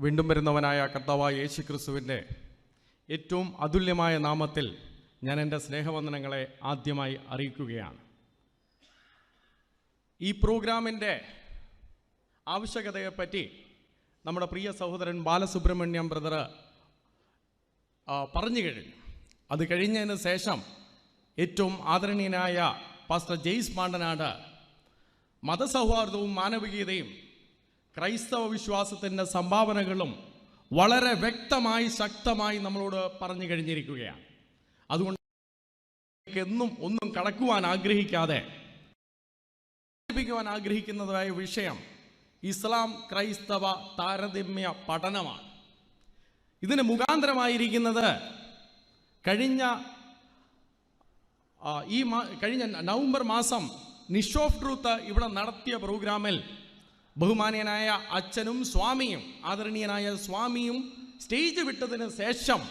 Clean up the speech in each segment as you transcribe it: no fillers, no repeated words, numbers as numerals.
വീണ്ടും വരുന്നവനായ കർത്താവായ യേശു ക്രിസ്തുവിൻ്റെ ഏറ്റവും അതുല്യമായ നാമത്തിൽ ഞാൻ എൻ്റെ സ്നേഹവന്ദനങ്ങളെ ആദ്യമായി അറിയിക്കുകയാണ്. ഈ പ്രോഗ്രാമിൻ്റെ ആവശ്യകതയെപ്പറ്റി നമ്മുടെ പ്രിയ സഹോദരൻ ബാലസുബ്രഹ്മണ്യം ബ്രദർ പറഞ്ഞു കഴിഞ്ഞു. അത് കഴിഞ്ഞതിന് ശേഷം ഏറ്റവും ആദരണീയനായ പാസ്റ്റർ ജെയ്സ് മാണ്ടനാട് മതസൗഹാർദ്ദവും മാനവികതയും ക്രൈസ്തവ വിശ്വാസത്തിൻ്റെ സംഭാവനകളും വളരെ വ്യക്തമായി ശക്തമായി നമ്മളോട് പറഞ്ഞു കഴിഞ്ഞിരിക്കുകയാണ്. അതുകൊണ്ട് എന്നും ഒന്നും കടക്കുവാൻ ആഗ്രഹിക്കാതെ ആഗ്രഹിക്കുന്നതായ വിഷയം ഇസ്ലാം ക്രൈസ്തവ താരതമ്യ പഠനമാണ്. ഇതിന് മുഖാന്തരമായിരിക്കുന്നത് കഴിഞ്ഞ നവംബർ മാസം നിഷ് ഓഫ് ട്രൂത്ത് ഇവിടെ നടത്തിയ പ്രോഗ്രാമിൽ ബഹുമാനീയനായ അച്ഛനും സ്വാമിയും ആദരണീയനായ സ്വാമിയും സ്റ്റേജ് വിട്ടതിന് ശേഷം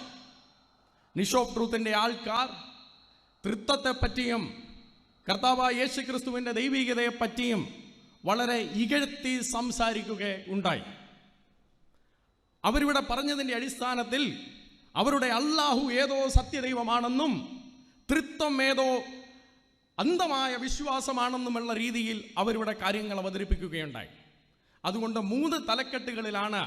നിഷ് ഓഫ് ട്രൂത്തിൻ്റെ ആൾക്കാർ തൃത്വത്തെപ്പറ്റിയും കർത്താവായ യേശു ക്രിസ്തുവിൻ്റെ ദൈവികതയെപ്പറ്റിയും വളരെ ഇകഴ്ത്തി സംസാരിക്കുകയുണ്ടായി. അവരിവിടെ പറഞ്ഞതിൻ്റെ അടിസ്ഥാനത്തിൽ അവരുടെ അല്ലാഹു ഏതോ സത്യദൈവമാണെന്നും തൃത്വം ഏതോ അന്ധമായ വിശ്വാസമാണെന്നുമുള്ള രീതിയിൽ അവരിവിടെ കാര്യങ്ങൾ അവതരിപ്പിക്കുകയുണ്ടായി. അതുകൊണ്ട് 3 തലക്കെട്ടുകളിലാണ്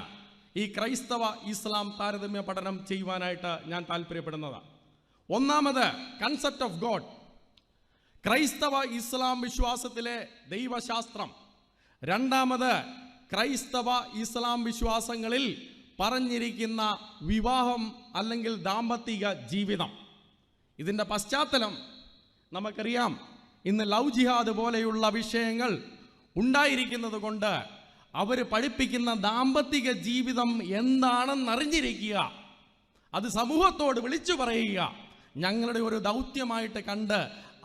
ഈ ക്രൈസ്തവ ഇസ്ലാം താരതമ്യ പഠനം ചെയ്യുവാനായിട്ട് ഞാൻ താല്പര്യപ്പെടുന്നത്. ഒന്നാമത് കൺസെപ്റ്റ് ഓഫ് ഗോഡ്, ക്രൈസ്തവ ഇസ്ലാം വിശ്വാസത്തിലെ ദൈവശാസ്ത്രം. രണ്ടാമത് ക്രൈസ്തവ ഇസ്ലാം വിശ്വാസങ്ങളിൽ പറഞ്ഞിരിക്കുന്ന വിവാഹം അല്ലെങ്കിൽ ദാമ്പത്തിക ജീവിതം. ഇതിൻ്റെ പശ്ചാത്തലം നമുക്കറിയാം. ഇന്ന് ലവ് ജിഹാദ് പോലെയുള്ള വിഷയങ്ങൾ ഉണ്ടായിരിക്കുന്നത് കൊണ്ട് അവർ പഠിപ്പിക്കുന്ന ദാമ്പത്തിക ജീവിതം എന്താണെന്നറിഞ്ഞിരിക്കുക, അത് സമൂഹത്തോട് വിളിച്ചു പറയുക, ഞങ്ങളുടെ ഒരു ദൗത്യമായിട്ട് കണ്ട്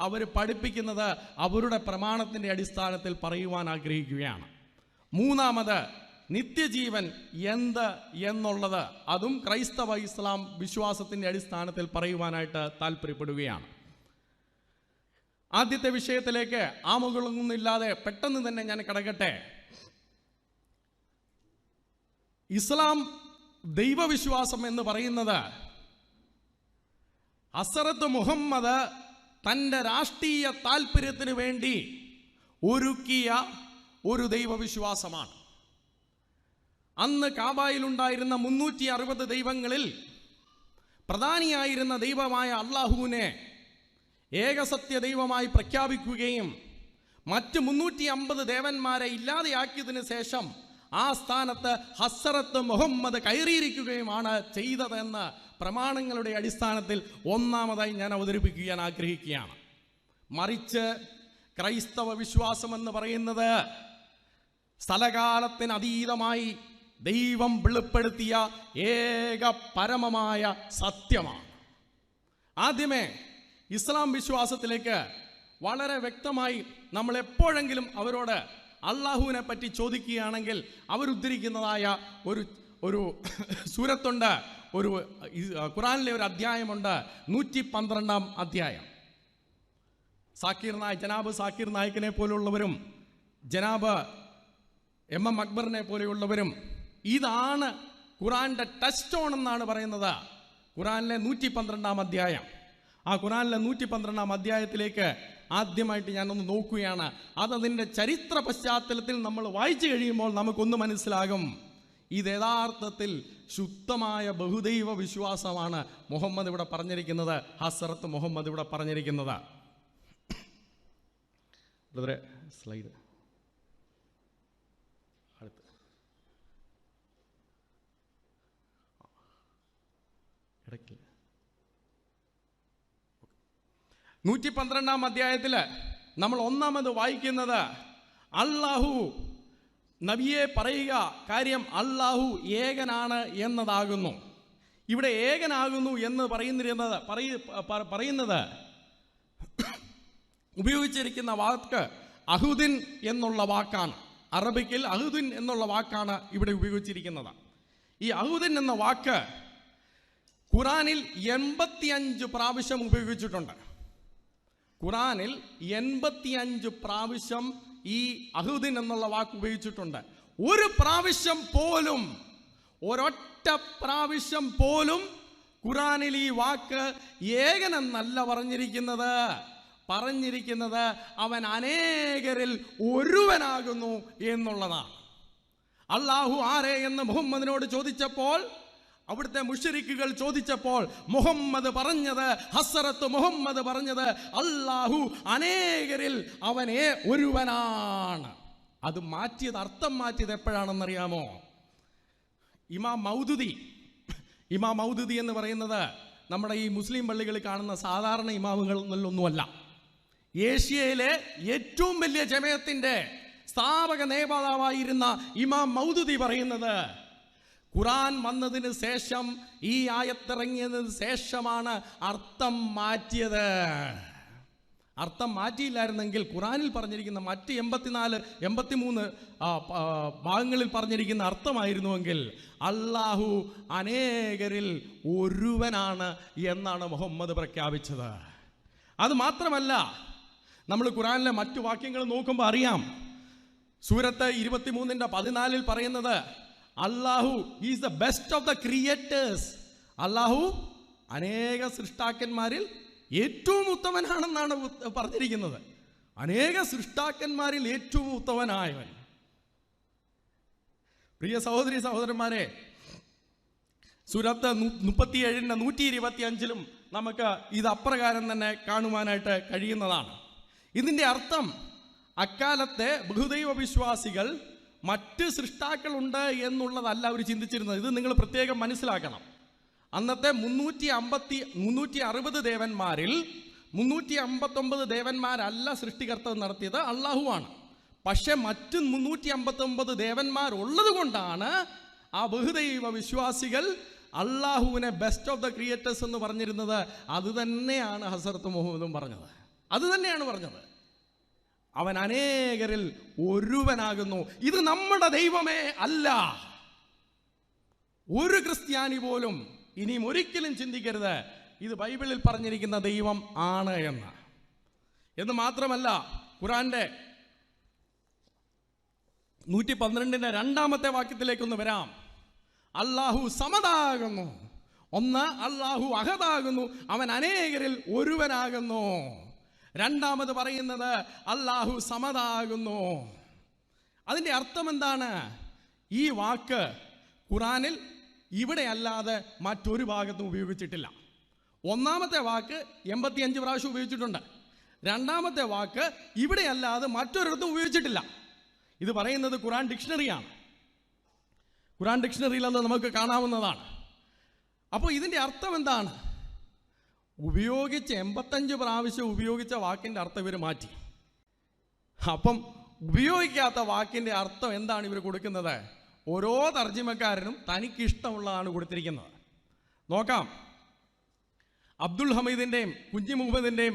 അവർ പഠിപ്പിക്കുന്നത് അവരുടെ പ്രമാണത്തിൻ്റെ അടിസ്ഥാനത്തിൽ പറയുവാൻ ആഗ്രഹിക്കുകയാണ്. മൂന്നാമത് നിത്യജീവൻ എന്ത് എന്നുള്ളത്, അതും ക്രൈസ്തവ ഇസ്ലാം വിശ്വാസത്തിൻ്റെ അടിസ്ഥാനത്തിൽ പറയുവാനായിട്ട് താല്പര്യപ്പെടുകയാണ്. ആദ്യത്തെ വിഷയത്തിലേക്ക് ആമുകളൊന്നുമില്ലാതെ പെട്ടെന്ന് തന്നെ ഞാൻ കടക്കട്ടെ. ഇസ്ലാം ദൈവവിശ്വാസം എന്ന് പറയുന്നത് ഹസ്രത്ത് മുഹമ്മദ് തൻ്റെ രാഷ്ട്രീയ താല്പര്യത്തിന് വേണ്ടി ഒരുക്കിയ ഒരു ദൈവവിശ്വാസമാണ്. അന്ന് കാബായിലുണ്ടായിരുന്ന 360 ദൈവങ്ങളിൽ പ്രധാനിയായിരുന്ന ദൈവമായ അള്ളാഹുവിനെ ഏകസത്യ ദൈവമായി പ്രഖ്യാപിക്കുകയും മറ്റ് 350 ദേവന്മാരെ ഇല്ലാതെയാക്കിയതിനു ശേഷം ആ സ്ഥാനത്ത് ഹസ്രത്ത് മുഹമ്മദ് കയറിയിരിക്കുകയുമാണ് ചെയ്തതെന്ന് പ്രമാണങ്ങളുടെ അടിസ്ഥാനത്തിൽ ഒന്നാമതായി ഞാൻ അവതരിപ്പിക്കാൻ ആഗ്രഹിക്കുകയാണ്. മറിച്ച് ക്രൈസ്തവ വിശ്വാസം എന്ന് പറയുന്നത് സ്ഥലകാലത്തിന് അതീതമായി ദൈവം വെളിപ്പെടുത്തിയ ഏക പരമമായ സത്യമാണ്. ആദ്യമേ ഇസ്ലാം വിശ്വാസത്തിലേക്ക് വളരെ വ്യക്തമായി നമ്മൾ എപ്പോഴെങ്കിലും അവരോട് അള്ളാഹുവിനെ പറ്റി ചോദിക്കുകയാണെങ്കിൽ അവരുദ്ധരിക്കുന്നതായ ഒരു സൂറത്തുണ്ട്, ഒരു ഖുറാനിലെ ഒരു അധ്യായമുണ്ട്, 112-ാം അധ്യായം. ജനാബ് സാക്കിർ നായിക്കിനെ പോലുള്ളവരും ജനാബ് MM അക്ബറിനെ പോലെയുള്ളവരും ഇതാണ് ഖുറാൻ്റെ ടച്ച് സ്റ്റോൺ എന്നാണ് പറയുന്നത്. ഖുറാനിലെ 112-ാം അധ്യായം. ആ ഖുറാനിലെ 112-ാം അധ്യായത്തിലേക്ക് ആദ്യമായിട്ട് ഞാനൊന്ന് നോക്കുകയാണ്. അതതിൻ്റെ ചരിത്ര പശ്ചാത്തലത്തിൽ നമ്മൾ വായിച്ചു കഴിയുമ്പോൾ നമുക്കൊന്ന് മനസ്സിലാകും. ഇത് യഥാർത്ഥത്തിൽ ശുദ്ധമായ ബഹുദൈവ വിശ്വാസമാണ് മുഹമ്മദ് ഇവിടെ പറഞ്ഞിരിക്കുന്നത്, ഹസ്രത്ത് മുഹമ്മദ് ഇവിടെ പറഞ്ഞിരിക്കുന്നത്. സ്ലൈഡ് അടുത്ത്. 112-ാം അധ്യായത്തിൽ നമ്മൾ ഒന്നാമത് വായിക്കുന്നത് അല്ലാഹു നബിയെ പറയുക കാര്യം അല്ലാഹു ഏകനാണ് എന്നതാകുന്നു. ഇവിടെ ഏകനാകുന്നു എന്ന് പറയുന്നത് ഉപയോഗിച്ചിരിക്കുന്ന വാക്ക് അഹുദിൻ എന്നുള്ള വാക്കാണ്. അറബിക്കിൽ അഹുദിൻ എന്നുള്ള വാക്കാണ് ഇവിടെ ഉപയോഗിച്ചിരിക്കുന്നത്. ഈ അഹുദിൻ എന്ന വാക്ക് ഖുറാനിൽ 85 പ്രാവശ്യം ഉപയോഗിച്ചിട്ടുണ്ട്. ഖുറാനിൽ 85 പ്രാവശ്യം ഈ അഹുദിൻ എന്നുള്ള വാക്ക് ഉപയോഗിച്ചിട്ടുണ്ട്. ഒരു പ്രാവശ്യം പോലും ഒരൊറ്റ പ്രാവശ്യം പോലും ഖുറാനിൽ ഈ വാക്ക് ഏകനെന്നല്ല പറഞ്ഞിരിക്കുന്നത് അവൻ അനേകരിൽ ഒരുവനാകുന്നു എന്നുള്ളതാണ്. അല്ലാഹു ആരെ എന്ന് മുഹമ്മദിനോട് ചോദിച്ചപ്പോൾ, അവിടുത്തെ മുശ്രിക്കുകൾ ചോദിച്ചപ്പോൾ മുഹമ്മദ് പറഞ്ഞത്, ഹസ്രത്ത് മുഹമ്മദ് പറഞ്ഞത്, അല്ലാഹു അനേകരിൽ അവനെ ഒരുവനാണ്. അത് മാറ്റിയത്, അർത്ഥം മാറ്റിയത് എപ്പോഴാണെന്നറിയാമോ? ഇമാം മൗദൂദി എന്ന് പറയുന്നത് നമ്മുടെ ഈ മുസ്ലിം പള്ളികളിൽ കാണുന്ന സാധാരണ ഇമാമുകളിലൊന്നുമല്ല. ഏഷ്യയിലെ ഏറ്റവും വലിയ ജമാഅത്തിന്റെ സ്ഥാപക നേതാവായിരുന്ന ഇമാം മൗദൂദി പറയുന്നത്, ഖുറാൻ വന്നതിന് ശേഷം, ഈ ആയത്തിറങ്ങിയതിന് ശേഷമാണ് അർത്ഥം മാറ്റിയത്. അർത്ഥം മാറ്റിയില്ലായിരുന്നെങ്കിൽ ഖുറാനിൽ പറഞ്ഞിരിക്കുന്ന മറ്റ് 83 ഭാഗങ്ങളിൽ പറഞ്ഞിരിക്കുന്ന അർത്ഥമായിരുന്നുവെങ്കിൽ അല്ലാഹു അനേകരിൽ ഒരുവനാണ് എന്നാണ് മുഹമ്മദ് പ്രഖ്യാപിച്ചത്. അത് മാത്രമല്ല, നമ്മൾ ഖുറാനിലെ മറ്റു വാക്യങ്ങൾ നോക്കുമ്പോൾ അറിയാം. സൂറത്ത് 23:14 പറയുന്നത്, അല്ലാഹു is the best of the creators. അല്ലാഹു അനേക സൃഷ്ടാക്കന്മാരിൽ ഏറ്റവും ഉത്തമനാണെന്നാണ് പറഞ്ഞിരിക്കുന്നത്. അനേക സൃഷ്ടാക്കന്മാരിൽ ഏറ്റവും ഉത്തമനായവൻ. പ്രിയ സഹോദരി സഹോദരന്മാരെ, സൂറത്ത് 37:125 നമുക്ക് ഇത് അപ്രകാരം തന്നെ കാണുവാനായിട്ട് കഴിയുന്നതാണ്. ഇതിൻ്റെ അർത്ഥം, അക്കാലത്തെ ബഹുദൈവ വിശ്വാസികൾ മറ്റ് സൃഷ്ടാക്കളുണ്ട് എന്നുള്ളതല്ല അവർ ചിന്തിച്ചിരുന്നത്. ഇത് നിങ്ങൾ പ്രത്യേകം മനസ്സിലാക്കണം. അന്നത്തെ 360 ദേവന്മാരിൽ 359 ദേവന്മാരല്ല സൃഷ്ടികർത്തം നടത്തിയത്, അള്ളാഹുവാണ്. പക്ഷെ മറ്റ് 359 ദേവന്മാർ ഉള്ളത് കൊണ്ടാണ് ആ ബഹുദൈവ വിശ്വാസികൾ അള്ളാഹുവിനെ ബെസ്റ്റ് ഓഫ് ദ ക്രിയേറ്റേഴ്സ് എന്ന് പറഞ്ഞിരുന്നത്. അത് തന്നെയാണ് ഹസ്രത്ത് മുഹമ്മദും പറഞ്ഞത്. അത് തന്നെയാണ് പറഞ്ഞത്, അവൻ അനേകരിൽ ഒരുവനാകുന്നു. ഇത് നമ്മുടെ ദൈവമേ അല്ല. ഒരു ക്രിസ്ത്യാനി പോലും ഇനിയും ഒരിക്കലും ചിന്തിക്കരുത് ഇത് ബൈബിളിൽ പറഞ്ഞിരിക്കുന്ന ദൈവം ആണ് എന്ന് മാത്രമല്ല, ഖുറാന്റെ 112 വാക്യത്തിലേക്കൊന്ന് വരാം. അല്ലാഹു സമദാകുന്നു. ഒന്ന്, അല്ലാഹു അഹദാകുന്നു, അവൻ അനേകരിൽ ഒരുവനാകുന്നു. രണ്ടാമത് പറയുന്നത് അല്ലാഹു സമദാകുന്നു. അതിൻ്റെ അർത്ഥം എന്താണ്? ഈ വാക്ക് ഖുറാനിൽ ഇവിടെ അല്ലാതെ മറ്റൊരു ഭാഗത്തും ഉപയോഗിച്ചിട്ടില്ല. ഒന്നാമത്തെ വാക്ക് 85 പ്രാവശ്യം ഉപയോഗിച്ചിട്ടുണ്ട്. രണ്ടാമത്തെ വാക്ക് ഇവിടെ അല്ലാതെ മറ്റൊരിടത്തും ഉപയോഗിച്ചിട്ടില്ല. ഇത് പറയുന്നത് ഖുറാൻ ഡിക്ഷണറിയാണ്. ഖുറാൻ ഡിക്ഷണറിയിൽ അത് നമുക്ക് കാണാവുന്നതാണ്. അപ്പോൾ ഇതിൻ്റെ അർത്ഥം എന്താണ്? ഉപയോഗിച്ച് 85 പ്രാവശ്യം ഉപയോഗിച്ച വാക്കിൻ്റെ അർത്ഥം ഇവർ മാറ്റി. അപ്പം ഉപയോഗിക്കാത്ത വാക്കിൻ്റെ അർത്ഥം എന്താണ് ഇവർ കൊടുക്കുന്നത്? ഓരോ തർജിമക്കാരനും തനിക്കിഷ്ടമുള്ളതാണ് കൊടുത്തിരിക്കുന്നത്. നോക്കാം. അബ്ദുൽ ഹമീദിൻ്റെയും കുഞ്ഞി മുഹമ്മദിൻ്റെയും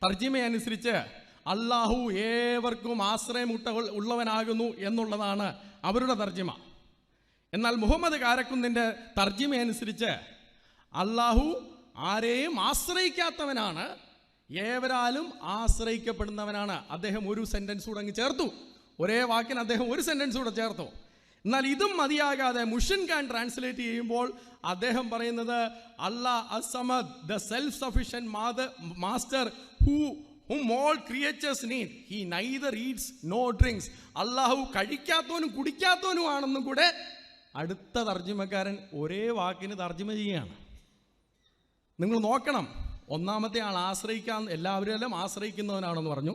തർജിമ അനുസരിച്ച് അല്ലാഹു ഏവർക്കും ആശ്രയമുട്ട ഉള്ളവനാകുന്നു എന്നുള്ളതാണ് അവരുടെ തർജിമ. എന്നാൽ മുഹമ്മദ് കാരക്കുന്നിൻ്റെ തർജിമ അനുസരിച്ച് അല്ലാഹു ആരെയും ആശ്രയിക്കാത്തവനാണ്, ഏവരാലും ആശ്രയിക്കപ്പെടുന്നവനാണ്. അദ്ദേഹം ഒരു സെന്റൻസ് കൂടെ അങ്ങ് ചേർത്തു. ഒരേ വാക്കിന് അദ്ദേഹം ഒരു സെന്റൻസ് കൂടെ ചേർത്തു. എന്നാൽ ഇതും മതിയാകാതെ മുഷൻ ഖാൻ ട്രാൻസ്ലേറ്റ് ചെയ്യുമ്പോൾ അദ്ദേഹം പറയുന്നത് അല്ലാഹ് അസ്സമദ്, the self sufficient master whom all creatures need, he neither eats nor drinks. അല്ലാഹു കഴിക്കാത്തവനും കുടിക്കാത്തവനുമാണെന്നും കൂടെ അടുത്ത തർജിമക്കാരൻ ഒരേ വാക്കിന് തർജിമ ചെയ്യുകയാണ്. നിങ്ങൾ നോക്കണം. ഒന്നാമത്തെ ആൾ എല്ലാവരെല്ലാം ആശ്രയിക്കുന്നവനാണെന്ന് പറഞ്ഞു.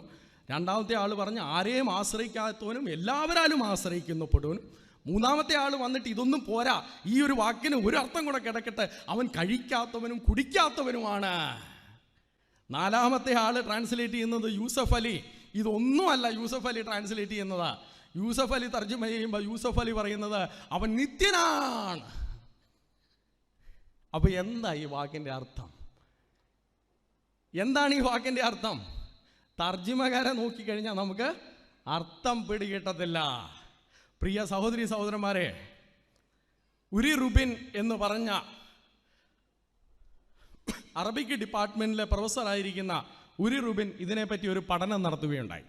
രണ്ടാമത്തെ ആൾ പറഞ്ഞു ആരെയും ആശ്രയിക്കാത്തവനും എല്ലാവരാലും ആശ്രയിക്കപ്പെടുവനും. മൂന്നാമത്തെ ആൾ വന്നിട്ട് ഇതൊന്നും പോരാ, ഈ ഒരു വാക്കിന് ഒരു അർത്ഥം കൂടെ കിടക്കട്ടെ, അവൻ കഴിക്കാത്തവനും കുടിക്കാത്തവനുമാണ്. നാലാമത്തെ ആൾ ട്രാൻസ്ലേറ്റ് ചെയ്യുന്നത് യൂസഫ് അലി. ഇതൊന്നുമല്ല യൂസഫ് അലി ട്രാൻസ്ലേറ്റ് ചെയ്യുന്നതാ. യൂസഫ് അലി തർജ്ജമ ചെയ്യുമ്പോൾ യൂസഫ് അലി പറയുന്നത് അവൻ നിത്യനാണ്. അപ്പൊ എന്താ ഈ വാക്കിന്റെ അർത്ഥം? എന്താണ് ഈ വാക്കിന്റെ അർത്ഥം? തർജ്ജിമകാരെ നോക്കിക്കഴിഞ്ഞാൽ നമുക്ക് അർത്ഥം പിടികിട്ടത്തില്ല. പ്രിയ സഹോദരി സഹോദരന്മാരെ, ഉരി റുബിൻ എന്ന് പറഞ്ഞ അറബിക് ഡിപ്പാർട്ട്മെന്റിലെ പ്രൊഫസറായിരിക്കുന്ന ഉരി റുബിൻ ഇതിനെപ്പറ്റി ഒരു പഠനം നടത്തുകയുണ്ടായി.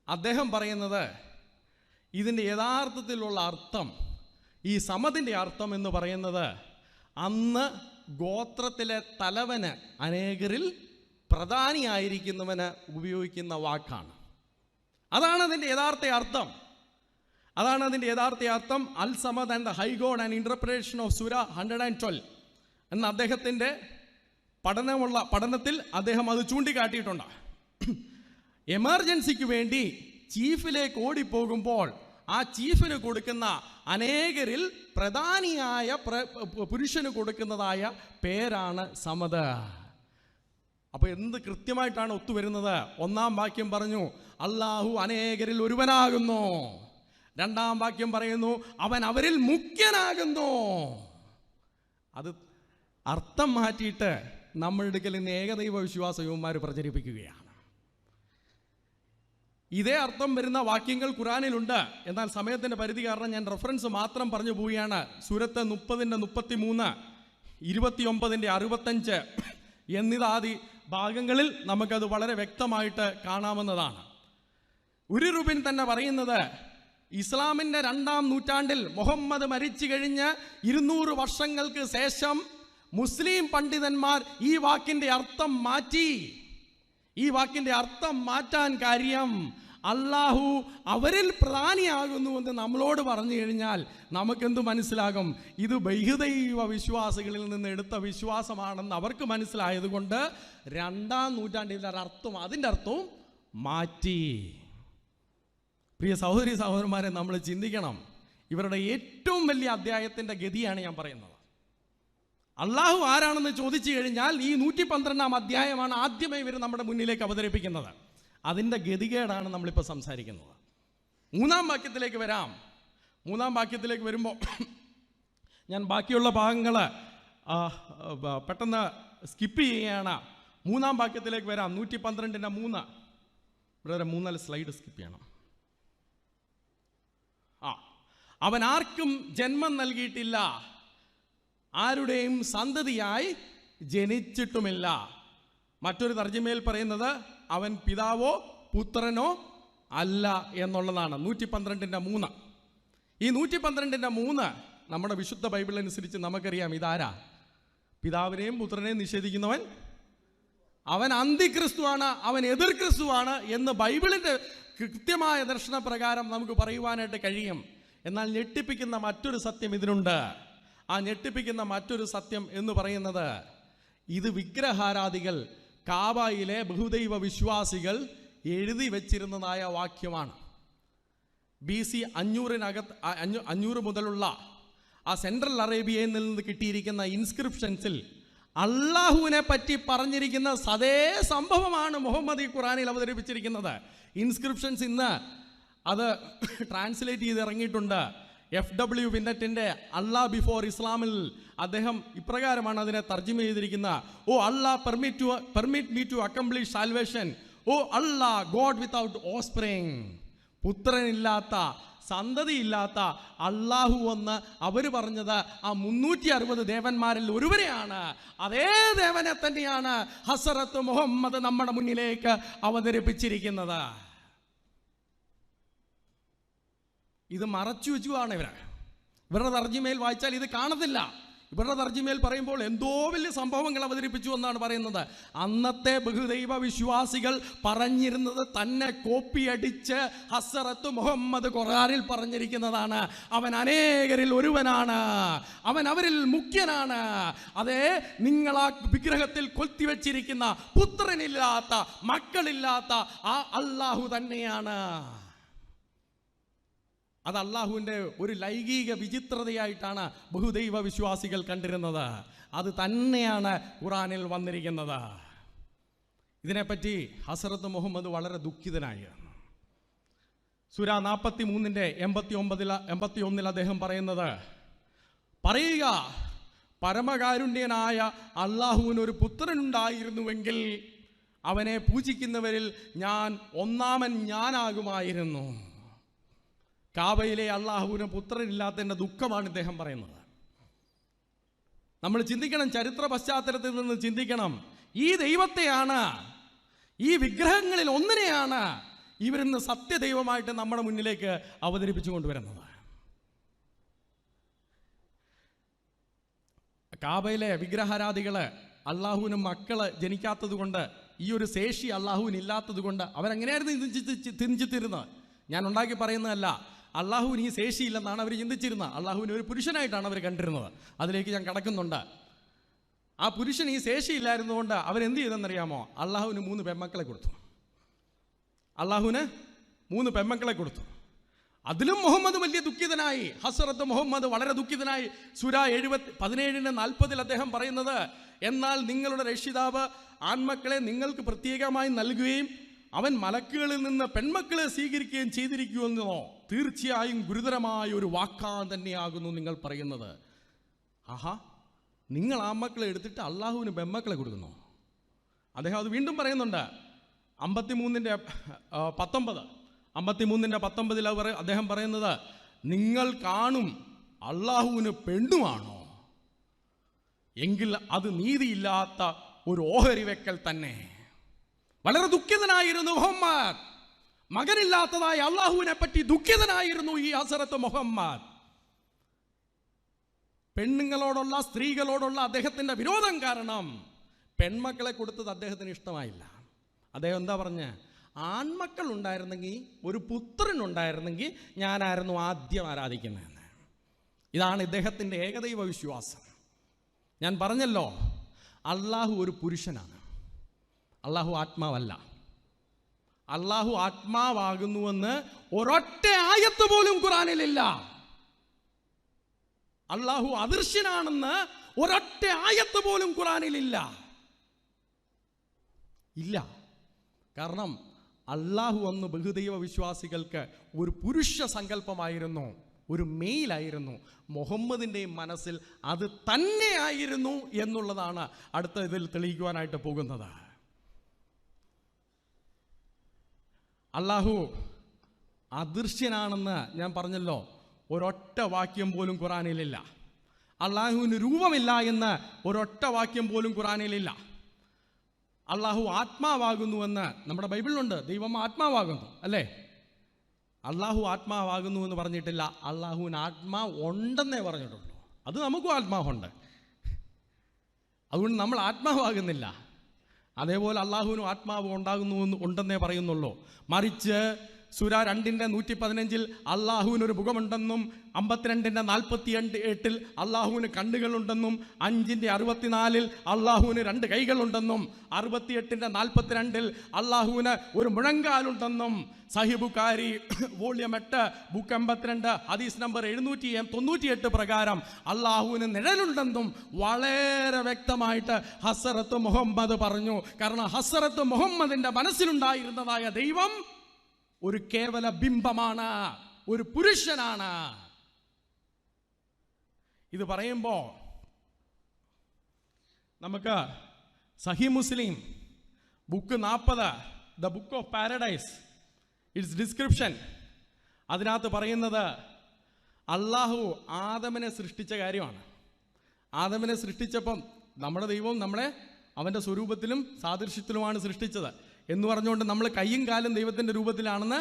അദ്ദേഹം പറയുന്നത് ഇതിൻ്റെ യഥാർത്ഥത്തിലുള്ള അർത്ഥം ഈ സമദിൻ്റെ അർത്ഥം എന്ന് പറയുന്നത് അന്ന് ഗോത്രത്തിലെ തലവന് അനേകരിൽ പ്രധാനിയായിരിക്കുന്നവന് ഉപയോഗിക്കുന്ന വാക്കാണ്. അതാണ് അതിൻ്റെ യഥാർത്ഥ അർത്ഥം. അൽ സമദ് and the high god and interpretation of സൂര 112 എന്ന അദ്ദേഹത്തിൻ്റെ പഠനത്തിൽ അദ്ദേഹം അത് ചൂണ്ടിക്കാട്ടിയിട്ടുണ്ട്. എമർജൻസിക്ക് വേണ്ടി ചീഫിലേക്ക് ഓടിപ്പോകുമ്പോൾ ആ ചീഫിന് കൊടുക്കുന്ന അനേകരിൽ പ്രധാനിയായ പുരുഷന് കൊടുക്കുന്നതായ പേരാണ് സമദ്. അപ്പൊ എന്ത് കൃത്യമായിട്ടാണ് ഒത്തുവരുന്നത്? ഒന്നാം വാക്യം പറഞ്ഞു അല്ലാഹു അനേകരിൽ ഒരുവനാകുന്നു. രണ്ടാം വാക്യം പറയുന്നു അവൻ അവരിൽ മുഖ്യനാകുന്നു. അത് അർത്ഥം മാറ്റിയിട്ട് നമ്മളുടെ അടുക്കൽ ഇന്ന് ഏകദൈവ വിശ്വാസ യുവന്മാർ പ്രചരിപ്പിക്കുകയാണ്. ഇതേ അർത്ഥം വരുന്ന വാക്യങ്ങൾ ഖുറാനിലുണ്ട്. എന്നാൽ സമയത്തിൻ്റെ പരിധി കാരണം ഞാൻ റെഫറൻസ് മാത്രം പറഞ്ഞു പോവുകയാണ്. സൂറത്ത് 30:33, 29:65 എന്നിതാദി ഭാഗങ്ങളിൽ നമുക്കത് വളരെ വ്യക്തമായിട്ട് കാണാവുന്നതാണ്. ഉരുറുബിൻ തന്നെ പറയുന്നത് ഇസ്ലാമിൻ്റെ 2-ാം നൂറ്റാണ്ടിൽ മുഹമ്മദ് മരിച്ചു കഴിഞ്ഞ് 200 വർഷങ്ങൾക്ക് ശേഷം മുസ്ലിം പണ്ഡിതന്മാർ ഈ വാക്കിൻ്റെ അർത്ഥം മാറ്റി. ഈ വാക്കിൻ്റെ അർത്ഥം മാറ്റാൻ കാര്യം അല്ലാഹു അവരിൽ പ്രധാനിയാകുന്നു എന്ന് നമ്മളോട് പറഞ്ഞു കഴിഞ്ഞാൽ നമുക്കെന്ത് മനസ്സിലാകും? ഇത് ബഹുദൈവ വിശ്വാസികളിൽ നിന്ന് എടുത്ത വിശ്വാസമാണെന്ന് അവർക്ക് മനസ്സിലായതുകൊണ്ട് 2-ാം നൂറ്റാണ്ടിൽ അതിൻ്റെ അർത്ഥവും മാറ്റി. പ്രിയ സഹോദരി സഹോദരന്മാരെ, നമ്മൾ ചിന്തിക്കണം. ഇവരുടെ ഏറ്റവും വലിയ അധ്യായത്തിൻ്റെ ഗതിയാണ് ഞാൻ പറയുന്നത്. അള്ളാഹു ആരാണെന്ന് ചോദിച്ചു കഴിഞ്ഞാൽ ഈ 112-ാം അധ്യായമാണ് ആദ്യമേ ഇവർ നമ്മുടെ മുന്നിലേക്ക് അവതരിപ്പിക്കുന്നത്. അതിൻ്റെ ഗതികേടാണ് നമ്മളിപ്പോൾ സംസാരിക്കുന്നത്. 3-ാം വാക്യത്തിലേക്ക് വരാം. 3-ാം വാക്യത്തിലേക്ക് വരുമ്പോൾ ഞാൻ ബാക്കിയുള്ള ഭാഗങ്ങൾ പെട്ടെന്ന് സ്കിപ്പ് ചെയ്യുകയാണ്. 3-ാം വാക്യത്തിലേക്ക് വരാം. 112-3 ബ്രദറെ 3 സ്ലൈഡ് സ്കിപ്പ് ചെയ്യണം. അവൻ ആർക്കും ജന്മം നൽകിയിട്ടില്ല, ആരുടെയും സന്തതിയായി ജനിച്ചിട്ടുമില്ല. മറ്റൊരു തർജ്ജിമയിൽ പറയുന്നത് അവൻ പിതാവോ പുത്രനോ അല്ല എന്നുള്ളതാണ്. 112:3. ഈ 112:3 നമ്മുടെ വിശുദ്ധ ബൈബിൾ അനുസരിച്ച് നമുക്കറിയാം ഇതാരാ? പിതാവിനെയും പുത്രനെയും നിഷേധിക്കുന്നവൻ അവൻ അന്തിക്രിസ്തുവാണ്, അവൻ എതിർ ക്രിസ്തുവാണ് എന്ന് ബൈബിളിൻ്റെ കൃത്യമായ ദർശനപ്രകാരം നമുക്ക് പറയുവാനായിട്ട് കഴിയും. എന്നാൽ ഞെട്ടിപ്പിക്കുന്ന മറ്റൊരു സത്യം ഇതിനുണ്ട്. ആ ഞെട്ടിപ്പിക്കുന്ന മറ്റൊരു സത്യം എന്ന് പറയുന്നത് ഇത് വിഗ്രഹാരാധികൾ, കാബയിലെ ബഹുദൈവ വിശ്വാസികൾ എഴുതി വെച്ചിരുന്നതായ വാക്യമാണ്. BC 500 മുതലുള്ള ആ സെൻട്രൽ അറേബ്യയിൽ നിന്ന് കിട്ടിയിരിക്കുന്ന ഇൻസ്ക്രിപ്ഷൻസിൽ അള്ളാഹുവിനെ പറ്റി പറഞ്ഞിരിക്കുന്ന അതേ സംഭവമാണ് മുഹമ്മദ് ഈ ഖുറാനിൽ അവതരിപ്പിച്ചിരിക്കുന്നത്. ഇൻസ്ക്രിപ്ഷൻസ് ഇന്ന് അത് ട്രാൻസ്ലേറ്റ് ചെയ്ത് ഇറങ്ങിയിട്ടുണ്ട്. FW വിന്നറ്റിൻ്റെ അല്ലാ ബിഫോർ ഇസ്ലാമിൽ അദ്ദേഹം ഇപ്രകാരമാണ് അതിനെ തർജ്ജിമ ചെയ്തിരിക്കുന്നത്. ഓ അല്ലാ permit me to accomplish salvation. Oh അല്ലാ ഗോഡ് വിത്തൗട്ട് ഓസ്പ്രിങ്. പുത്രനില്ലാത്ത, സന്തതിയില്ലാത്ത അള്ളാഹു എന്ന് അവർ പറഞ്ഞത് ആ 360 ദേവന്മാരിൽ ഒരുവരെയാണ്. അതേ ദേവനെ തന്നെയാണ് ഹസരത്ത് മുഹമ്മദ് നമ്മുടെ മുന്നിലേക്ക് അവതരിപ്പിച്ചിരിക്കുന്നത്. ഇത് മറച്ചു വെച്ചുമാണ് ഇവരുടെ തർജ്ജിമയിൽ വായിച്ചാൽ ഇത് കാണത്തില്ല. ഇവരുടെ തർജ്ജിമയിൽ പറയുമ്പോൾ എന്തോ വലിയ സംഭവങ്ങൾ അവതരിപ്പിച്ചു എന്നാണ് പറയുന്നത്. അന്നത്തെ ബഹുദൈവ വിശ്വാസികൾ പറഞ്ഞിരുന്നത് തന്നെ കോപ്പി അടിച്ച് ഹസ്രത്ത് മുഹമ്മദ് ഖുർആനിൽ പറഞ്ഞിരിക്കുന്നതാണ്. അവൻ അനേകരിൽ ഒരുവനാണ്, അവൻ അവരിൽ മുഖ്യനാണ്. അതേ, നിങ്ങൾ ആ വിഗ്രഹത്തിൽ കൊത്തിവെച്ചിരിക്കുന്ന പുത്രനില്ലാത്ത, മക്കളില്ലാത്ത ആ അല്ലാഹു തന്നെയാണ്. അത് അള്ളാഹുവിൻ്റെ ഒരു ലൈംഗിക വിചിത്രതയായിട്ടാണ് ബഹുദൈവ വിശ്വാസികൾ കണ്ടിരുന്നത്. അത് തന്നെയാണ് ഖുറാനിൽ വന്നിരിക്കുന്നത്. ഇതിനെപ്പറ്റി ഹസ്രത്ത് മുഹമ്മദ് വളരെ ദുഃഖിതനായി. സൂര 43:89 അദ്ദേഹം പറയുന്നത്, പറയുക, പരമകാരുണ്യനായ അള്ളാഹുവിനൊരു പുത്രനുണ്ടായിരുന്നുവെങ്കിൽ അവനെ പൂജിക്കുന്നവരിൽ ഞാൻ ഒന്നാമൻ ഞാനാകുമായിരുന്നു. കാബയിലെ അള്ളാഹുവിന് പുത്രനില്ലാത്തതിൻ്റെ ദുഃഖമാണ് ഇദ്ദേഹം പറയുന്നത്. നമ്മൾ ചിന്തിക്കണം, ചരിത്ര പശ്ചാത്തലത്തിൽ നിന്ന് ചിന്തിക്കണം. ഈ ദൈവത്തെയാണ്, ഈ വിഗ്രഹങ്ങളിൽ ഒന്നിനെയാണ് ഇവരിന്ന് സത്യദൈവമായിട്ട് നമ്മുടെ മുന്നിലേക്ക് അവതരിപ്പിച്ചു കൊണ്ടുവരുന്നത്. കാബയിലെ വിഗ്രഹാരാധികള് അള്ളാഹുവിന് മക്കള് ജനിക്കാത്തത് കൊണ്ട്, ഈ ഒരു ശേഷി അള്ളാഹുവിന് ഇല്ലാത്തത് കൊണ്ട് അവരെങ്ങനെയായിരുന്നു ചിന്തിച്ചിരുന്നത്? ഞാൻ ഉണ്ടാക്കി പറയുന്നതല്ല, അള്ളാഹുവിന് ഈ ശേഷിയില്ലെന്നാണ് അവർ ചിന്തിച്ചിരുന്നത്. അള്ളാഹുവിനെ ഒരു പുരുഷനായിട്ടാണ് അവർ കണ്ടിരുന്നത്. അതിലേക്ക് ഞാൻ കടക്കുന്നുണ്ട്. ആ പുരുഷൻ ഈ ശേഷിയില്ലായിരുന്നുകൊണ്ട് അവരെന്ത് ചെയ്തെന്നറിയാമോ? അള്ളാഹുവിന് 3 പെൺമക്കളെ കൊടുത്തു. അള്ളാഹുവിന് 3 പെൺമക്കളെ കൊടുത്തു. അതിലും മുഹമ്മദ് വലിയ ദുഃഖിതനായി. ഹസ്രത്ത് മുഹമ്മദ് വളരെ ദുഃഖിതനായി. സൂര 17:40 അദ്ദേഹം പറയുന്നത്, എന്നാൽ നിങ്ങളുടെ രക്ഷിതാവ് ആൺമക്കളെ നിങ്ങൾക്ക് പ്രത്യേകമായി നൽകുകയും അവൻ മലക്കുകളിൽ നിന്ന് പെൺമക്കളെ സ്വീകരിക്കുകയും ചെയ്തിരിക്കുമെന്നോ തീർച്ചയായും ഗുരുതരമായ ഒരു വാക്കാൻ തന്നെയാകുന്നു നിങ്ങൾ പറയുന്നത്. ആഹാ, നിങ്ങൾ ആൺമക്കളെ എടുത്തിട്ട് അള്ളാഹുവിന് പെൺമക്കളെ കൊടുക്കുന്നു. അദ്ദേഹം അത് വീണ്ടും പറയുന്നുണ്ട്. 53:19 അദ്ദേഹം പറയുന്നത്, നിങ്ങൾ കാണും അള്ളാഹുവിന് പെണ്ണുമാണോ എങ്കിൽ അത് നീതിയില്ലാത്ത ഒരു ഓഹരി വെക്കൽ തന്നെ. വളരെ ദുഃഖിതനായിരുന്നു മുഹമ്മദ്. മകനില്ലാത്തതായ അള്ളാഹുവിനെ പറ്റി ദുഃഖിതനായിരുന്നു ഈ ഹസ്രത്ത് മുഹമ്മദ്. പെണ്ണുങ്ങളോടുള്ള, സ്ത്രീകളോടുള്ള അദ്ദേഹത്തിന്റെ വിരോധം കാരണം പെൺമക്കളെ കൊടുത്തത് അദ്ദേഹത്തിന് ഇഷ്ടമായില്ല. അദ്ദേഹം എന്താ പറഞ്ഞ, ആൺമക്കൾ ഉണ്ടായിരുന്നെങ്കിൽ, ഒരു പുത്രൻ ഉണ്ടായിരുന്നെങ്കിൽ ഞാനായിരുന്നു ആദ്യം ആരാധിക്കുന്നതെന്ന്. ഇതാണ് ഇദ്ദേഹത്തിൻ്റെ ഏകദൈവ വിശ്വാസം. ഞാൻ പറഞ്ഞല്ലോ, അള്ളാഹു ഒരു പുരുഷനാണ്, അള്ളാഹു ആത്മാവല്ല. അള്ളാഹു ആത്മാവാകുന്നുവെന്ന് ഒരൊറ്റ ആയത്ത് പോലും ഖുറാനിലില്ല. അള്ളാഹു അദൃശ്യനാണെന്ന് ഒരൊറ്റ ആയത്ത് പോലും ഖുറാനിലില്ല. ഇല്ല. കാരണം അള്ളാഹു അന്ന് ബഹുദൈവ വിശ്വാസികൾക്ക് ഒരു പുരുഷ സങ്കല്പമായിരുന്നു, ഒരു മെയിലായിരുന്നു. മുഹമ്മദിൻ്റെ മനസ്സിൽ അത് തന്നെയായിരുന്നു എന്നുള്ളതാണ് അടുത്ത ഇതിൽ തെളിയിക്കുവാനായിട്ട് പോകുന്നത്. അള്ളാഹു അദൃശ്യനാണെന്ന് ഞാൻ പറഞ്ഞല്ലോ, ഒരൊറ്റ വാക്യം പോലും ഖുറാനിലില്ല. അള്ളാഹുവിന് രൂപമില്ല എന്ന് ഒരൊറ്റ വാക്യം പോലും ഖുറാനിലില്ല. അള്ളാഹു ആത്മാവാകുന്നുവെന്ന് നമ്മുടെ ബൈബിളിലുണ്ട്. ദൈവം ആത്മാവാകുന്നു അല്ലേ? അള്ളാഹു ആത്മാവാകുന്നു എന്ന് പറഞ്ഞിട്ടില്ല. അള്ളാഹുവിന് ആത്മാവ് ഉണ്ടെന്നേ പറഞ്ഞിട്ടുള്ളൂ. അത് നമുക്കും ആത്മാവുണ്ട്, അതുകൊണ്ട് നമ്മൾ ആത്മാവാകുന്നില്ല. അതേപോലെ അള്ളാഹുവിനും ആത്മാവ് ഉണ്ടെന്നേ പറയുന്നുള്ളൂ. മറിച്ച് സൂര 2:115 അള്ളാഹുവിനൊരു മുഖമുണ്ടെന്നും 52:48 അള്ളാഹുവിന് കണ്ണുകളുണ്ടെന്നും 5:64 അള്ളാഹുവിന് 2 കൈകളുണ്ടെന്നും 68:42 അള്ളാഹുവിന് ഒരു മുഴങ്കാലുണ്ടെന്നും സഹീഹ് ബുഖാരി വോള്യം 8 ബുക്ക് 52 ഹദീസ് നമ്പർ 798 പ്രകാരം അള്ളാഹുവിന് നിഴലുണ്ടെന്നും വളരെ വ്യക്തമായിട്ട് ഹസ്രത്ത് മുഹമ്മദ് പറഞ്ഞു. കാരണം ഹസ്രത്ത് മുഹമ്മദിന്റെ മനസ്സിലുണ്ടായിരുന്നതായ ദൈവം ഒരു കേവല ബിംബമാണ്, ഒരു പുരുഷനാണ്. ഇത് പറയുമ്പോൾ നമുക്ക് സഹീഹ് മുസ്ലിം book 40 the book of paradise, its description, അതിനകത്ത് പറയുന്നത് അള്ളാഹു ആദമിനെ സൃഷ്ടിച്ച കാര്യമാണ്. ആദമിനെ സൃഷ്ടിച്ചപ്പം നമ്മുടെ ദൈവം നമ്മളെ അവൻ്റെ സ്വരൂപത്തിലും സാദൃശ്യത്തിലുമാണ് സൃഷ്ടിച്ചത് എന്ന് പറഞ്ഞുകൊണ്ട് നമ്മൾ കയ്യും കാലും ദൈവത്തിൻ്റെ രൂപത്തിലാണെന്ന്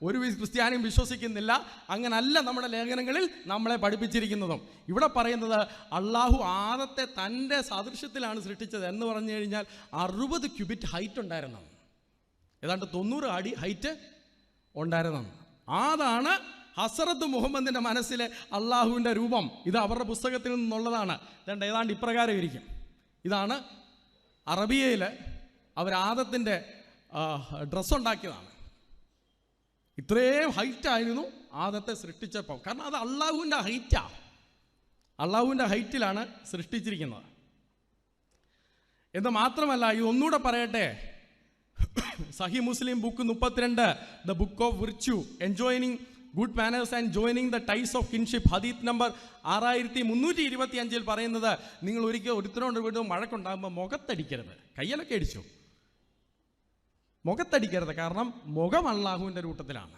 ഒരു ക്രിസ്ത്യാനിയും വിശ്വസിക്കുന്നില്ല. അങ്ങനല്ല നമ്മുടെ ലേഖനങ്ങളിൽ നമ്മളെ പഠിപ്പിച്ചിരിക്കുന്നതും. ഇവിടെ പറയുന്നത് അള്ളാഹു ആദത്തെ തൻ്റെ സാദൃശ്യത്തിലാണ് സൃഷ്ടിച്ചത് എന്ന് പറഞ്ഞു കഴിഞ്ഞാൽ 60 ക്യൂബിറ്റ് ഹൈറ്റ് ഉണ്ടായിരുന്നു, ഏതാണ്ട് 90 അടി ഹൈറ്റ് ഉണ്ടായിരുന്നു. അതാണ് ഹസ്രത്ത് മുഹമ്മദിൻ്റെ മനസ്സിലെ അള്ളാഹുവിൻ്റെ രൂപം. ഇത് അവരുടെ പുസ്തകത്തിൽ നിന്നുള്ളതാണ്. ഏതാണ്ട് ഇപ്രകാരം ഇരിക്കും. ഇതാണ് അറബിയയിൽ അവർ ആദത്തിൻ്റെ ഡ്രസ്സുണ്ടാക്കിയതാണ്. ഇത്രയും ഹൈറ്റായിരുന്നു ആദത്തെ സൃഷ്ടിച്ചപ്പോൾ. കാരണം അത് അള്ളാഹുവിൻ്റെ ഹൈറ്റാണ്, അള്ളാഹുവിൻ്റെ ഹൈറ്റിലാണ് സൃഷ്ടിച്ചിരിക്കുന്നത്. എന്ന് മാത്രമല്ല, ഇതൊന്നുകൂടെ പറയട്ടെ, സഹീഹ് മുസ്ലിം book 32 the book of virtue, enjoining good manners and joining the ties of kinship, ഹദീത്ത് നമ്പർ 6325 പറയുന്നത്, നിങ്ങൾ ഒരിക്കൽ ഒരുത്തരോട് വീണ്ടും മഴക്കുണ്ടാകുമ്പോൾ മുഖത്തടിക്കരുത്. കയ്യിലൊക്കെ അടിച്ചു, മുഖത്തടിക്കരുത്. കാരണം മുഖം അള്ളാഹുവിൻ്റെ കൂട്ടത്തിലാണ്.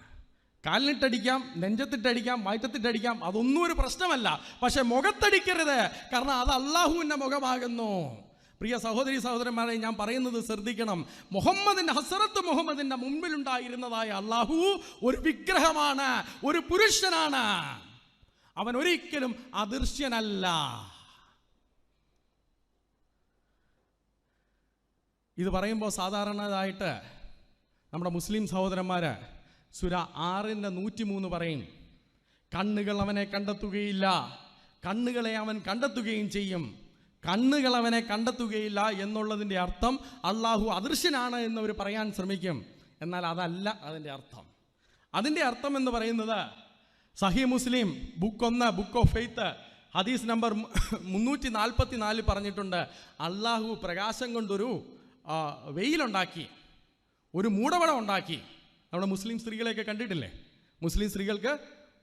കാലിനിട്ടടിക്കാം, നെഞ്ചത്തിട്ടടിക്കാം, വയറ്റത്തിട്ടടിക്കാം, അതൊന്നും ഒരു പ്രശ്നമല്ല. പക്ഷെ മുഖത്തടിക്കരുത്, കാരണം അത് അള്ളാഹുവിൻ്റെ മുഖമാകുന്നു. പ്രിയ സഹോദരി സഹോദരന്മാരെ, ഞാൻ പറയുന്നത് ശ്രദ്ധിക്കണം. ഹസ്രത്ത് മുഹമ്മദിന്റെ മുൻപിലുണ്ടായിരുന്നതായ അള്ളാഹു ഒരു വിഗ്രഹമാണ്, ഒരു പുരുഷനാണ്. അവൻ ഒരിക്കലും അദൃശ്യനല്ല. ഇത് പറയുമ്പോൾ സാധാരണയായിട്ട് നമ്മുടെ മുസ്ലിം സഹോദരന്മാർ സൂര 6:103 പറയും, കണ്ണുകൾ അവനെ കണ്ടെത്തുകയില്ല, കണ്ണുകളെ അവൻ കണ്ടെത്തുകയും ചെയ്യും. കണ്ണുകൾ അവനെ കണ്ടെത്തുകയില്ല എന്നുള്ളതിൻ്റെ അർത്ഥം അള്ളാഹു അദൃശ്യനാണ് എന്നവർ പറയാൻ ശ്രമിക്കും. എന്നാൽ അതല്ല അതിൻ്റെ അർത്ഥം. അതിൻ്റെ അർത്ഥം എന്ന് പറയുന്നത് സഹീഹ് മുസ്ലിം ബുക്ക് 1 ബുക്ക് ഓഫ് ഫെയ്ത്ത് ഹദീസ് നമ്പർ 344 പറഞ്ഞിട്ടുണ്ട്, അള്ളാഹു പ്രകാശം കൊണ്ടൊരു വെയിലുണ്ടാക്കി, ഒരു മൂടപടം ഉണ്ടാക്കി. നമ്മുടെ മുസ്ലിം സ്ത്രീകളെയൊക്കെ കണ്ടിട്ടില്ലേ? മുസ്ലിം സ്ത്രീകൾക്ക്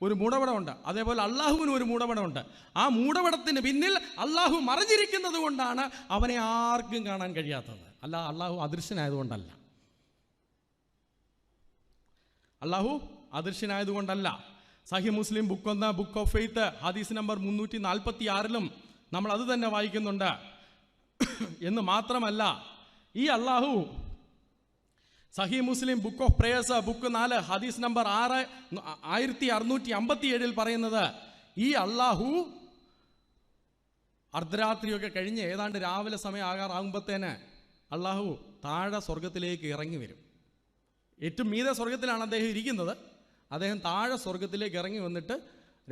ഒരു മൂടപടമുണ്ട്. അതേപോലെ അള്ളാഹുവിന് ഒരു മൂടപടമുണ്ട്. ആ മൂടപടത്തിന് പിന്നിൽ അള്ളാഹു മറഞ്ഞിരിക്കുന്നത് കൊണ്ടാണ് അവനെ ആർക്കും കാണാൻ കഴിയാത്തത്. അല്ല, അള്ളാഹു അദൃശ്യനായതുകൊണ്ടല്ല. അള്ളാഹു അദൃശ്യനായതുകൊണ്ടല്ല. സഹീഹ് മുസ്ലിം ബുക്ക് 1 ബുക്ക് ഓഫ് ഫെയ്ത്ത് ഹദീസ് നമ്പർ 346 നമ്മൾ അത് തന്നെ വായിക്കുന്നുണ്ട്. എന്ന് മാത്രമല്ല, ഈ അള്ളാഹു സഹീഹ് മുസ്ലിം ബുക്ക് ഓഫ് പ്രേയേഴ്സ് ബുക്ക് 4 ഹദീസ് നമ്പർ 1657 പറയുന്നത്, ഈ അള്ളാഹു അർദ്ധരാത്രിയൊക്കെ കഴിഞ്ഞ് ഏതാണ്ട് രാവിലെ സമയം ആകാറാകുമ്പോഴത്തേന് അള്ളാഹു താഴെ സ്വർഗത്തിലേക്ക് ഇറങ്ങി വരും. ഏറ്റവും മീതെ സ്വർഗത്തിലാണ് അദ്ദേഹം ഇരിക്കുന്നത്. അദ്ദേഹം താഴെ സ്വർഗത്തിലേക്ക് ഇറങ്ങി വന്നിട്ട്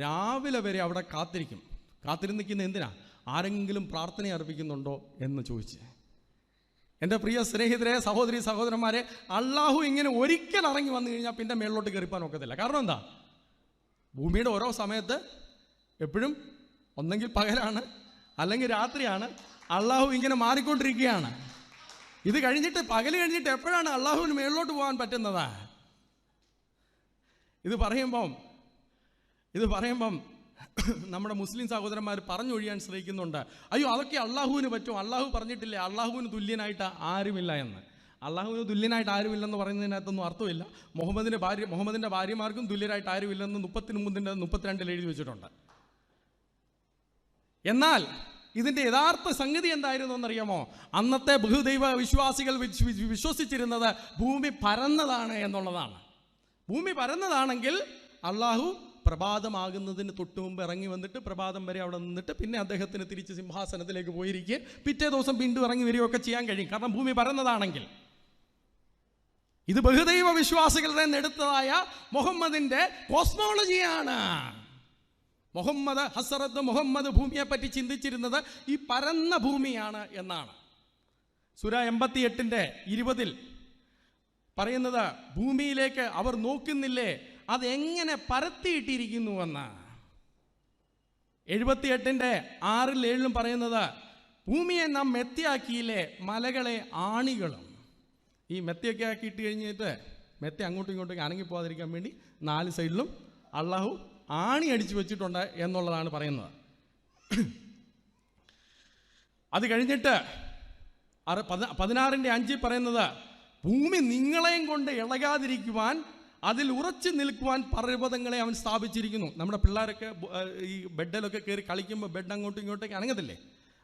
രാവിലെ വരെ അവിടെ കാത്തിരിക്കും. കാത്തിരുന്നിരിക്കുന്ന എന്തിനാ? ആരെങ്കിലും പ്രാർത്ഥന അർപ്പിക്കുന്നുണ്ടോ എന്ന് ചോദിച്ച്. എൻ്റെ പ്രിയ സ്നേഹിതരെ, സഹോദരി സഹോദരന്മാരെ, അള്ളാഹു ഇങ്ങനെ ഒരിക്കൽ ഇറങ്ങി വന്നു കഴിഞ്ഞാൽ പിന്നെ മേളിലോട്ട് കയറിപ്പാൻ ഒക്കത്തില്ല. കാരണം എന്താ? ഭൂമിയുടെ ഓരോ സമയത്ത് എപ്പോഴും ഒന്നെങ്കിൽ പകലാണ് അല്ലെങ്കിൽ രാത്രിയാണ്. അള്ളാഹു ഇങ്ങനെ മാറിക്കൊണ്ടിരിക്കുകയാണ്. ഇത് കഴിഞ്ഞിട്ട് പകൽ കഴിഞ്ഞിട്ട് എപ്പോഴാണ് അള്ളാഹുവിന് മേളിലോട്ട് പോകാൻ പറ്റുന്നത്? ഇത് പറയുമ്പം നമ്മുടെ മുസ്ലിം സഹോദരന്മാർ പറഞ്ഞൊഴിയാൻ ശ്രമിക്കുന്നുണ്ട്, അയ്യോ അതൊക്കെ അള്ളാഹുവിന് പറ്റും, അള്ളാഹു പറഞ്ഞിട്ടില്ലേ അള്ളാഹുവിന് തുല്യനായിട്ട് ആരുമില്ല എന്ന്. അള്ളാഹുവിന് തുല്യനായിട്ട് ആരുമില്ലെന്ന് പറയുന്നതിനകത്തൊന്നും അർത്ഥമില്ല. മുഹമ്മദിൻ്റെ ഭാര്യമാർക്കും തുല്യരായിട്ട് ആരുമില്ലെന്ന് 33:32 എഴുതി വെച്ചിട്ടുണ്ട്. എന്നാൽ ഇതിൻ്റെ യഥാർത്ഥ സംഗതി എന്തായിരുന്നു എന്നറിയാമോ? അന്നത്തെ ബഹുദൈവ വിശ്വാസികൾ വിശ്വസിച്ചിരുന്നത് ഭൂമി പരന്നതാണ് എന്നുള്ളതാണ്. ഭൂമി പരന്നതാണെങ്കിൽ അള്ളാഹു പ്രഭാതമാകുന്നതിന് തൊട്ട് മുമ്പ് ഇറങ്ങി വന്നിട്ട് പ്രഭാതം വരെ അവിടെ നിന്നിട്ട് പിന്നെ അദ്ദേഹത്തിന് തിരിച്ച് സിംഹാസനത്തിലേക്ക് പോയിരിക്കുക, പിറ്റേ ദിവസം വീണ്ടും ഇറങ്ങി വരികയൊക്കെ ചെയ്യാൻ കഴിയും. കാരണം ഭൂമി പരന്നതാണെങ്കിൽ. ഇത് ബഹുദൈവ വിശ്വാസികളുടെ എടുത്തതായ മുഹമ്മദിന്റെ കോസ്മോളജിയാണ്. ഹസ്രത്ത് മുഹമ്മദ് ഭൂമിയെ പറ്റി ചിന്തിച്ചിരുന്നത് ഈ പരന്ന ഭൂമിയാണ് എന്നാണ്. സൂര 88:20 പറയുന്നത്, ഭൂമിയിലേക്ക് അവർ നോക്കുന്നില്ലേ, അതെങ്ങനെ പരത്തിയിട്ടിരിക്കുന്നുവെന്ന്. 78:6-7 പറയുന്നത്, ഭൂമിയെ നാം മെത്തയാക്കിയില്ലേ, മലകളെ ആണികളും. ഈ മെത്തയൊക്കെ ആക്കിയിട്ട് കഴിഞ്ഞിട്ട് മെത്ത അങ്ങോട്ടും ഇങ്ങോട്ടും അനങ്ങിപ്പോകാതിരിക്കാൻ വേണ്ടി 4 സൈഡിലും അള്ളാഹു ആണി അടിച്ചു വെച്ചിട്ടുണ്ട് എന്നുള്ളതാണ് പറയുന്നത്. അത് കഴിഞ്ഞിട്ട് 16:5 പറയുന്നത്, ഭൂമി നിങ്ങളെയും കൊണ്ട് ഇളകാതിരിക്കുവാൻ അതിൽ ഉറച്ചു നിൽക്കുവാൻ പർവ്വതങ്ങളെ അവൻ സ്ഥാപിച്ചിരിക്കുന്നു. നമ്മുടെ പിള്ളേരൊക്കെ ഈ ബെഡിലൊക്കെ കയറി കളിക്കുമ്പോൾ ബെഡ് അങ്ങോട്ടും ഇങ്ങോട്ടേക്ക് അനങ്ങത്തില്ലേ?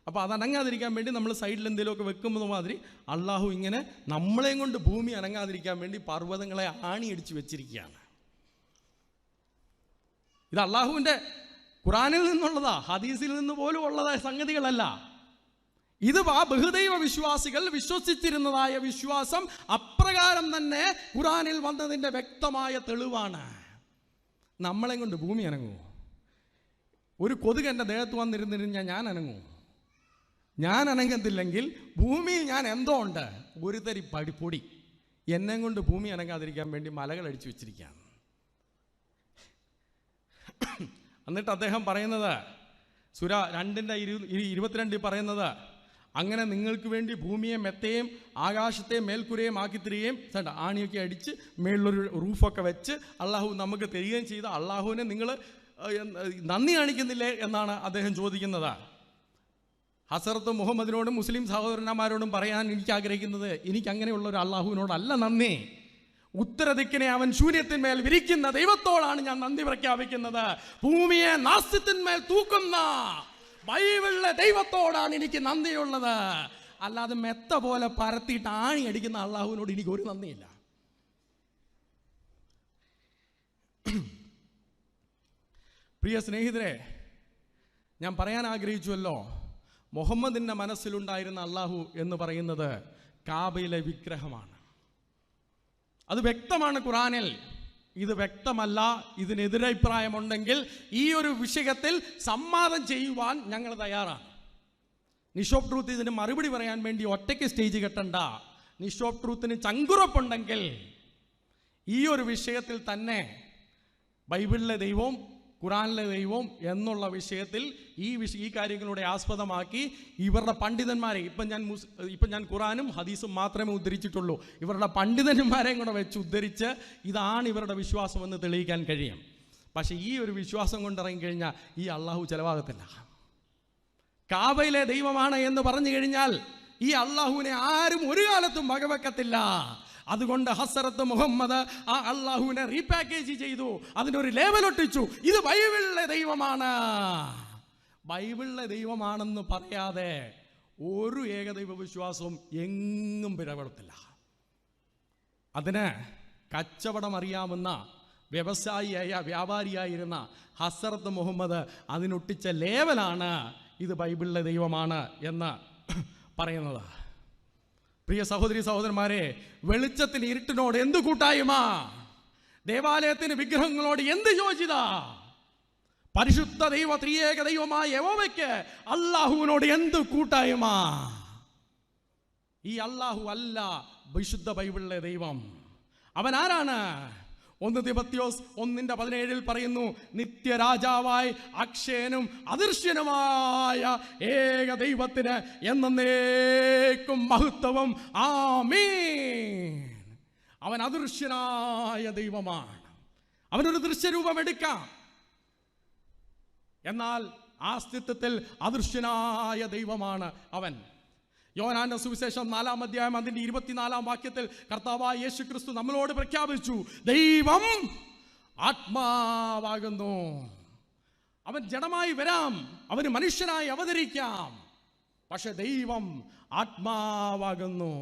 അപ്പോൾ അത് അനങ്ങാതിരിക്കാൻ വേണ്ടി നമ്മൾ സൈഡിൽ എന്തെങ്കിലുമൊക്കെ വെക്കുന്നത് മാതിരി അള്ളാഹു ഇങ്ങനെ നമ്മളെയും കൊണ്ട് ഭൂമി അനങ്ങാതിരിക്കാൻ വേണ്ടി പർവ്വതങ്ങളെ ആണിയടിച്ച് വെച്ചിരിക്കുകയാണ്. ഇത് അള്ളാഹുവിൻ്റെ ഖുറാനിൽ നിന്നുള്ളതാ, ഹദീസിൽ നിന്ന് പോലും ഉള്ളതായ സംഗതികളല്ല. ഇത് ആ ബഹുദൈവ വിശ്വാസികൾ വിശ്വസിച്ചിരുന്നതായ വിശ്വാസം അപ്രകാരം തന്നെ ഖുറാനിൽ വന്നതിൻ്റെ വ്യക്തമായ തെളിവാണ്. നമ്മളെ കൊണ്ട് ഭൂമി അനങ്ങുമോ? ഒരു കൊതുക് എൻ്റെ ദേഹത്ത് വന്നിരുന്നിരുന്നാൽ ഞാൻ അനങ്ങുമോ? ഞാൻ അനങ്ങത്തില്ലെങ്കിൽ ഭൂമിയിൽ ഞാൻ എന്തോ ഉണ്ട്, ഒരു തരി പൊടി. എന്നെ കൊണ്ട് ഭൂമി അനങ്ങാതിരിക്കാൻ വേണ്ടി മലകൾ അടിച്ചു വെച്ചിരിക്കുകയാണ്. എന്നിട്ട് അദ്ദേഹം പറയുന്നത്, സൂര 2:22 പറയുന്നത്, അങ്ങനെ നിങ്ങൾക്ക് വേണ്ടി ഭൂമിയെ മെത്തയും ആകാശത്തെയും മേൽക്കുരയും ആക്കി തരികയും ആണിയൊക്കെ അടിച്ച് മേളിലൊരു റൂഫൊക്കെ വെച്ച് അള്ളാഹു നമുക്ക് തരികയും ചെയ്ത അള്ളാഹുവിനെ നിങ്ങൾ നന്ദി കാണിക്കുന്നില്ലേ എന്നാണ് അദ്ദേഹം ചോദിക്കുന്നത്. ഹസ്രത്ത് മുഹമ്മദിനോടും മുസ്ലിം സഹോദരന്മാരോടും പറയാൻ എനിക്ക് ആഗ്രഹിക്കുന്നത്, എനിക്ക് അങ്ങനെയുള്ള ഒരു അള്ളാഹുവിനോടല്ല നന്ദി. ഉത്തരദിക്കിനെ അവൻ ശൂന്യത്തിന്മേൽ വിരിക്കുന്ന ദൈവത്തോടാണ് ഞാൻ നന്ദി പ്രഖ്യാപിക്കുന്നത്. ഭൂമിയെ നാസ്തിത്തിന്മേൽ തൂക്കുന്ന ബൈബിളിലെ ദൈവത്തോടാണ് എനിക്ക് നന്ദിയുള്ളത്. അല്ലാതെ മെത്ത പോലെ പരത്തിയിട്ട് ആണി അടിക്കുന്ന അള്ളാഹുവിനോട് എനിക്ക് ഒരു നന്ദിയില്ല. പ്രിയ സ്നേഹിതരെ, ഞാൻ പറയാൻ ആഗ്രഹിച്ചുവല്ലോ, മുഹമ്മദിൻ്റെ മനസ്സിലുണ്ടായിരുന്ന അള്ളാഹു എന്ന് പറയുന്നത് കാബയിലെ വിഗ്രഹമാണ്. അത് വ്യക്തമാണ് ഖുറാനിൽ. ഇത് വ്യക്തമല്ല, ഇതിനെതിരഭിപ്രായമുണ്ടെങ്കിൽ ഈ ഒരു വിഷയത്തിൽ സംവാദം ചെയ്യുവാൻ ഞങ്ങൾ തയ്യാറാണ്. നിഷ് ഓഫ് ട്രൂത്ത് ഇതിന് മറുപടി പറയാൻ വേണ്ടി ഒറ്റയ്ക്ക് സ്റ്റേജ് കെട്ടണ്ട. നിഷ് ഓഫ് ട്രൂത്തിന് ചങ്കുറപ്പുണ്ടെങ്കിൽ ഈ ഒരു വിഷയത്തിൽ തന്നെ ബൈബിളിലെ ദൈവവും ഖുറാനിലെ ദൈവവും എന്നുള്ള വിഷയത്തിൽ ഈ കാര്യങ്ങളുടെ ആസ്പദമാക്കി ഇവരുടെ പണ്ഡിതന്മാരെ, ഇപ്പം ഞാൻ ഖുറാനും ഹദീസും മാത്രമേ ഉദ്ധരിച്ചിട്ടുള്ളൂ, ഇവരുടെ പണ്ഡിതന്മാരെയും കൂടെ വെച്ച് ഉദ്ധരിച്ച് ഇതാണ് ഇവരുടെ വിശ്വാസമെന്ന് തെളിയിക്കാൻ കഴിയും. പക്ഷേ ഈ ഒരു വിശ്വാസം കൊണ്ടിറങ്ങിക്കഴിഞ്ഞാൽ ഈ അള്ളാഹു ചിലവാകത്തില്ല. കാബയിലെ ദൈവമാണ് എന്ന് പറഞ്ഞു കഴിഞ്ഞാൽ ഈ അള്ളാഹുവിനെ ആരും ഒരു കാലത്തും വകവെക്കത്തില്ല. അതുകൊണ്ട് ഹസ്രത്ത് മുഹമ്മദ് ആ അള്ളാഹുവിനെ റീപാക്കേജ് ചെയ്തു, അതിനൊരു ലേബലൊട്ടിച്ചു. ഇത് ബൈബിളിലെ ദൈവമാണ്. ബൈബിളിലെ ദൈവമാണെന്ന് പറയാതെ ഒരു ഏകദൈവ വിശ്വാസവും എങ്ങും പിഴവെടുത്തില്ല. അതിന് കച്ചവടം അറിയാവുന്ന വ്യാപാരിയായിരുന്ന ഹസ്രത്ത് മുഹമ്മദ് അതിനൊട്ടിച്ച ലേബലാണ് ഇത് ബൈബിളിലെ ദൈവമാണ് എന്ന് പറയുന്നത്. പ്രിയ സഹോദരി സഹോദരന്മാരെ, വെളിച്ചത്തിന് ഇരുട്ടിനോട് എന്ത് കൂട്ടായ്മ? ദേവാലയത്തിന് വിഗ്രഹങ്ങളോട് എന്ത് യോജിത? പരിശുദ്ധ ദൈവ ത്രിയേക ദൈവമായ യഹോവയ്ക്ക് അള്ളാഹുവിനോട് എന്ത് കൂട്ടായ്മ? ഈ അള്ളാഹു അല്ല വിശുദ്ധ ബൈബിളിലെ ദൈവം. അവൻ ആരാണ്? 1 തിമോഥെയോസ് 1:17 പറയുന്നു, നിത്യരാജാവായി അക്ഷയനും അദൃശ്യനുമായ ഏക ദൈവത്തിന് എന്നേക്കും മഹത്വവും. ആമീൻ. അവൻ അദൃശ്യനായ ദൈവമാണ്. അവനൊരു ദൃശ്യരൂപം എടുക്കാം, എന്നാൽ ആസ്തിത്വത്തിൽ അദൃശ്യനായ ദൈവമാണ് അവൻ. യോഹന്നാന്റെ സുവിശേഷം 4-ാം അധ്യായം അതിന്റെ 24-ാം വാക്യത്തിൽ കർത്താവായ യേശു ക്രിസ്തു നമ്മളോട് പ്രഖ്യാപിച്ചു, ദൈവം ആത്മാവാകുന്നു. അവൻ ജഡമായി വരാം, അവന് മനുഷ്യനായി അവതരിക്കാം, പക്ഷെ ദൈവം ആത്മാവാകുന്നു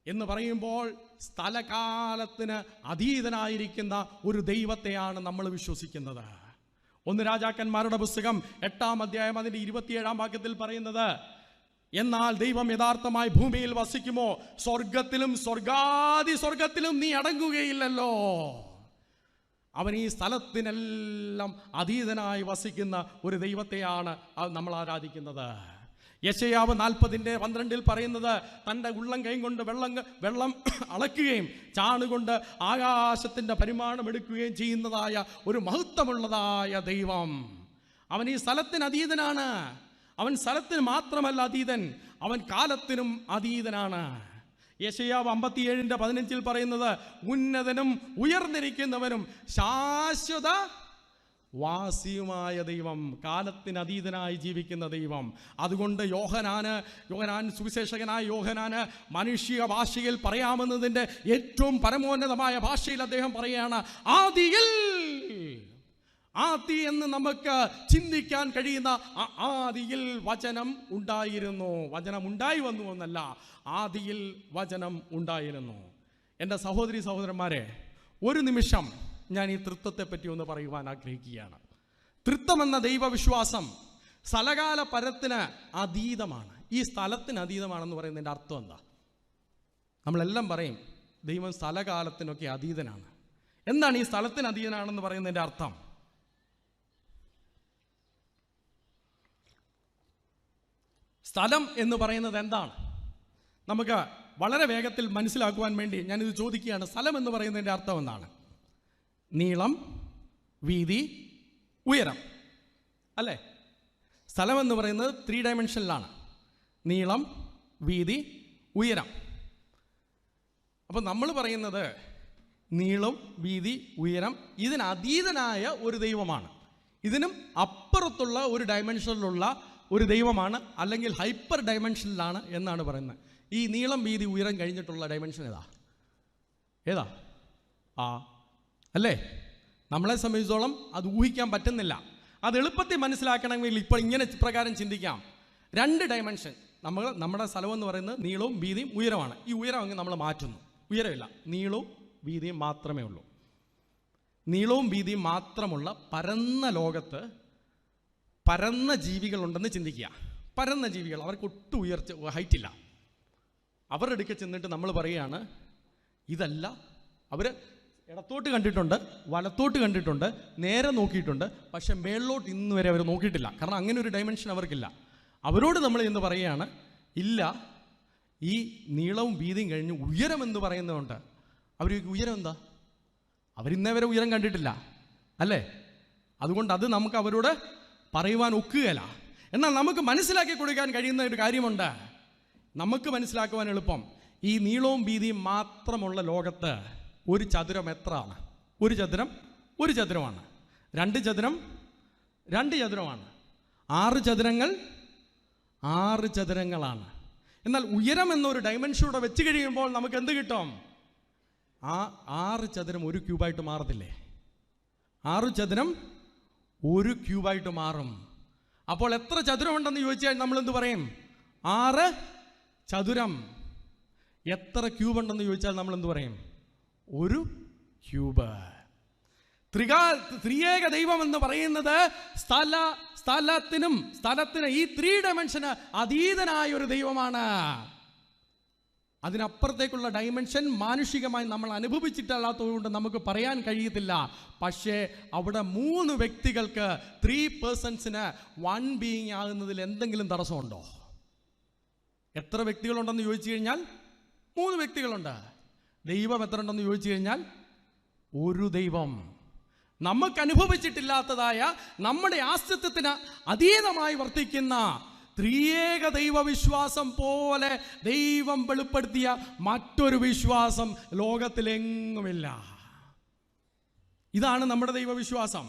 എന്ന് പറയുമ്പോൾ സ്ഥലകാലത്തിന് അതീതനായിരിക്കുന്ന ഒരു ദൈവത്തെയാണ് നമ്മൾ വിശ്വസിക്കുന്നത്. 1 രാജാക്കന്മാരുടെ പുസ്തകം 8-ാം അധ്യായം അതിന്റെ 27-ാം വാക്യത്തിൽ പറയുന്നത്, എന്നാൽ ദൈവം യഥാർത്ഥമായി ഭൂമിയിൽ വസിക്കുമോ? സ്വർഗത്തിലും സ്വർഗാദി സ്വർഗത്തിലും നീ അടങ്ങുകയില്ലല്ലോ. അവൻ ഈ സ്ഥലത്തിനെല്ലാം അതീതനായി വസിക്കുന്ന ഒരു ദൈവത്തെയാണ് നമ്മൾ ആരാധിക്കുന്നത്. യെശയ്യാവ് 40:12 പറയുന്നത്, തൻ്റെ ഉള്ളം കൈ കൊണ്ട് വെള്ളം അളക്കുകയും ചാണുകൊണ്ട് ആകാശത്തിൻ്റെ പരിമാണം എടുക്കുകയും ചെയ്യുന്നതായ ഒരു മഹത്വമുള്ളതായ ദൈവം. അവൻ ഈ സ്ഥലത്തിന് അതീതനാണ്. അവൻ സ്ഥലത്തിന് മാത്രമല്ല അതീതൻ, അവൻ കാലത്തിനും അതീതനാണ്. യെശയ്യാവ് 57:15 പറയുന്നത്, ഉന്നതനും ഉയർന്നിരിക്കുന്നവനും ശാശ്വത വാസിയുമായ ദൈവം, കാലത്തിന് അതീതനായി ജീവിക്കുന്ന ദൈവം. അതുകൊണ്ട് യോഹന്നാൻ സുവിശേഷകനായ യോഹന്നാന് മനുഷ്യ ഭാഷയിൽ പറയാമെന്നതിൻ്റെ ഏറ്റവും പരമോന്നതമായ ഭാഷയിൽ അദ്ദേഹം പറയുകയാണ്, ആദി എന്ന് നമുക്ക് ചിന്തിക്കാൻ കഴിയുന്ന ആദിയിൽ വചനം ഉണ്ടായിരുന്നു. വചനം ഉണ്ടായി വന്നു എന്നല്ല, ആദിയിൽ വചനം ഉണ്ടായിരുന്നു. എൻ്റെ സഹോദരി സഹോദരന്മാരെ, ഒരു നിമിഷം ഞാൻ ഈ തൃത്വത്തെ പറ്റി ഒന്ന് പറയുവാൻ ആഗ്രഹിക്കുകയാണ്. തൃത്വമെന്ന ദൈവവിശ്വാസം സ്ഥലകാല പരത്തിന് അതീതമാണ്. ഈ സ്ഥലത്തിന് അതീതമാണെന്ന് പറയുന്നതിൻ്റെ അർത്ഥം എന്താ? നമ്മളെല്ലാം പറയും ദൈവം സ്ഥലകാലത്തിനൊക്കെ അതീതനാണ്. എന്താണ് ഈ സ്ഥലത്തിന് അതീതനാണെന്ന് പറയുന്നതിൻ്റെ അർത്ഥം? സ്ഥലം എന്ന് പറയുന്നത് എന്താണ്? നമുക്ക് വളരെ വേഗത്തിൽ മനസ്സിലാക്കുവാൻ വേണ്ടി ഞാനിത് ചോദിക്കുകയാണ്. സ്ഥലം എന്ന് പറയുന്നതിൻ്റെ അർത്ഥം എന്താണ്? നീളം, വീതി, ഉയരം, അല്ലേ? സ്ഥലം എന്ന് പറയുന്നത് 3 ഡയമെൻഷനിലാണ്. നീളം, വീതി, ഉയരം. അപ്പം നമ്മൾ പറയുന്നത് നീളം, വീതി, ഉയരം ഇതിനതീതനായ ഒരു ദൈവമാണ്. ഇതിനും അപ്പുറത്തുള്ള ഒരു ഡയമെൻഷനിലുള്ള ഒരു ദൈവമാണ്, അല്ലെങ്കിൽ ഹൈപ്പർ ഡയമെൻഷനിലാണ് എന്നാണ് പറയുന്നത്. ഈ നീളം, വീതി, ഉയരം കഴിഞ്ഞിട്ടുള്ള ഡയമെൻഷൻ ഏതാ? അല്ലേ? നമ്മളെ സംബന്ധിച്ചോളം അത് ഊഹിക്കാൻ പറ്റുന്നില്ല. അത് എളുപ്പത്തിൽ മനസ്സിലാക്കണമെങ്കിൽ ഇപ്പോൾ ഇങ്ങനെ പ്രകാരം ചിന്തിക്കാം. 2 ഡയമെൻഷൻ. നമ്മുടെ സ്ഥലമെന്ന് പറയുന്നത് നീളവും വീതിയും ഉയരമാണ്. ഈ ഉയരം അങ്ങ് നമ്മൾ മാറ്റുന്നു. ഉയരമില്ല, നീളവും വീതിയും മാത്രമേ ഉള്ളൂ. നീളവും വീതിയും മാത്രമുള്ള പരന്ന ലോകത്ത് പരന്ന ജീവികളുണ്ടെന്ന് ചിന്തിക്കുക. പരന്ന ജീവികൾ, അവർക്ക് ഒട്ടും ഹൈറ്റില്ല. അവരുടെ അടുക്കൽ ചെന്നിട്ട് നമ്മൾ പറയുകയാണ് ഇതല്ല. അവർ ഇടത്തോട്ട് കണ്ടിട്ടുണ്ട്, വലത്തോട്ട് കണ്ടിട്ടുണ്ട്, നേരെ നോക്കിയിട്ടുണ്ട്, പക്ഷെ മേളിലോട്ട് ഇന്ന് വരെ അവർ നോക്കിയിട്ടില്ല. കാരണം അങ്ങനെ ഒരു ഡയമെൻഷൻ അവർക്കില്ല. അവരോട് നമ്മൾ എന്ന് പറയുകയാണ്, ഇല്ല, ഈ നീളവും വീതിയും കഴിഞ്ഞ് ഉയരം എന്ന് പറയുന്നതുകൊണ്ട് അവർ ഉയരം എന്താ? അവരിന്നേ വരെ ഉയരം കണ്ടിട്ടില്ല അല്ലേ? അതുകൊണ്ട് അത് നമുക്ക് അവരോട് പറയുവാൻ ഒക്കുകയില്ല. എന്നാൽ നമുക്ക് മനസ്സിലാക്കി കൊടുക്കാൻ കഴിയുന്ന ഒരു കാര്യമുണ്ട്. നമുക്ക് മനസ്സിലാക്കുവാൻ എളുപ്പം. ഈ നീളവും വീതിയും മാത്രമുള്ള ലോകത്ത് ഒരു ചതുരം എത്രയാണ്? ഒരു ചതുരം ഒരു ചതുരമാണ്. 2 ചതുരം 2 ചതുരമാണ്. 6 ചതുരങ്ങൾ 6 ചതുരങ്ങളാണ്. എന്നാൽ ഉയരം എന്നൊരു ഡയമെൻഷനൂടെ വെച്ച് കഴിയുമ്പോൾ നമുക്ക് എന്ത് കിട്ടും? ആ 6 ചതുരം ഒരു ക്യൂബായിട്ട് മാറത്തില്ലേ? 6 ചതുരം ഒരു ക്യൂബായിട്ട് മാറും. അപ്പോൾ എത്ര ചതുരം ഉണ്ടെന്ന് ചോദിച്ചാൽ നമ്മൾ എന്ത് പറയും? 6 ചതുരം. എത്ര ക്യൂബ് ഉണ്ടെന്ന് ചോദിച്ചാൽ നമ്മൾ എന്ത് പറയും? ഒരു ക്യൂബ്. ത്രിയേക ദൈവം എന്ന് പറയുന്നത് സ്ഥലത്തിന് ഈ 3 ഡയമെൻഷന് അതീതനായ ഒരു ദൈവമാണ്. അതിനപ്പുറത്തേക്കുള്ള ഡയമെൻഷൻ മാനുഷികമായി നമ്മൾ അനുഭവിച്ചിട്ടല്ലാത്തതുകൊണ്ട് നമുക്ക് പറയാൻ കഴിയത്തില്ല. പക്ഷേ അവിടെ 3 വ്യക്തികൾക്ക് 3 പേഴ്സൺസിന് 1 ബീയിങ് ആകുന്നതിൽ എന്തെങ്കിലും തടസ്സമുണ്ടോ? എത്ര വ്യക്തികളുണ്ടെന്ന് ചോദിച്ചു കഴിഞ്ഞാൽ 3 വ്യക്തികളുണ്ട്. ദൈവം എത്ര ഉണ്ടെന്ന് ചോദിച്ചു കഴിഞ്ഞാൽ ഒരു ദൈവം. നമുക്ക് അനുഭവിച്ചിട്ടില്ലാത്തതായ നമ്മുടെ ആസ്തിത്വത്തിന് അതീതമായി വർത്തിക്കുന്ന ത്രിയേക ദൈവവിശ്വാസം പോലെ ദൈവം വെളിപ്പെടുത്തിയ മറ്റൊരു വിശ്വാസം ലോകത്തിലെങ്ങുമില്ല. ഇതാണ് നമ്മുടെ ദൈവവിശ്വാസം.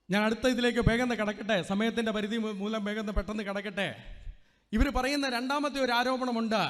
ഞാൻ അടുത്ത ഇതിലേക്ക് വേഗം കടക്കട്ടെ, സമയത്തിൻ്റെ പരിധി മൂലം വേഗം പെട്ടെന്ന് കടക്കട്ടെ. ഇവർ പറയുന്ന രണ്ടാമത്തെ ഒരു ആരോപണമുണ്ട്.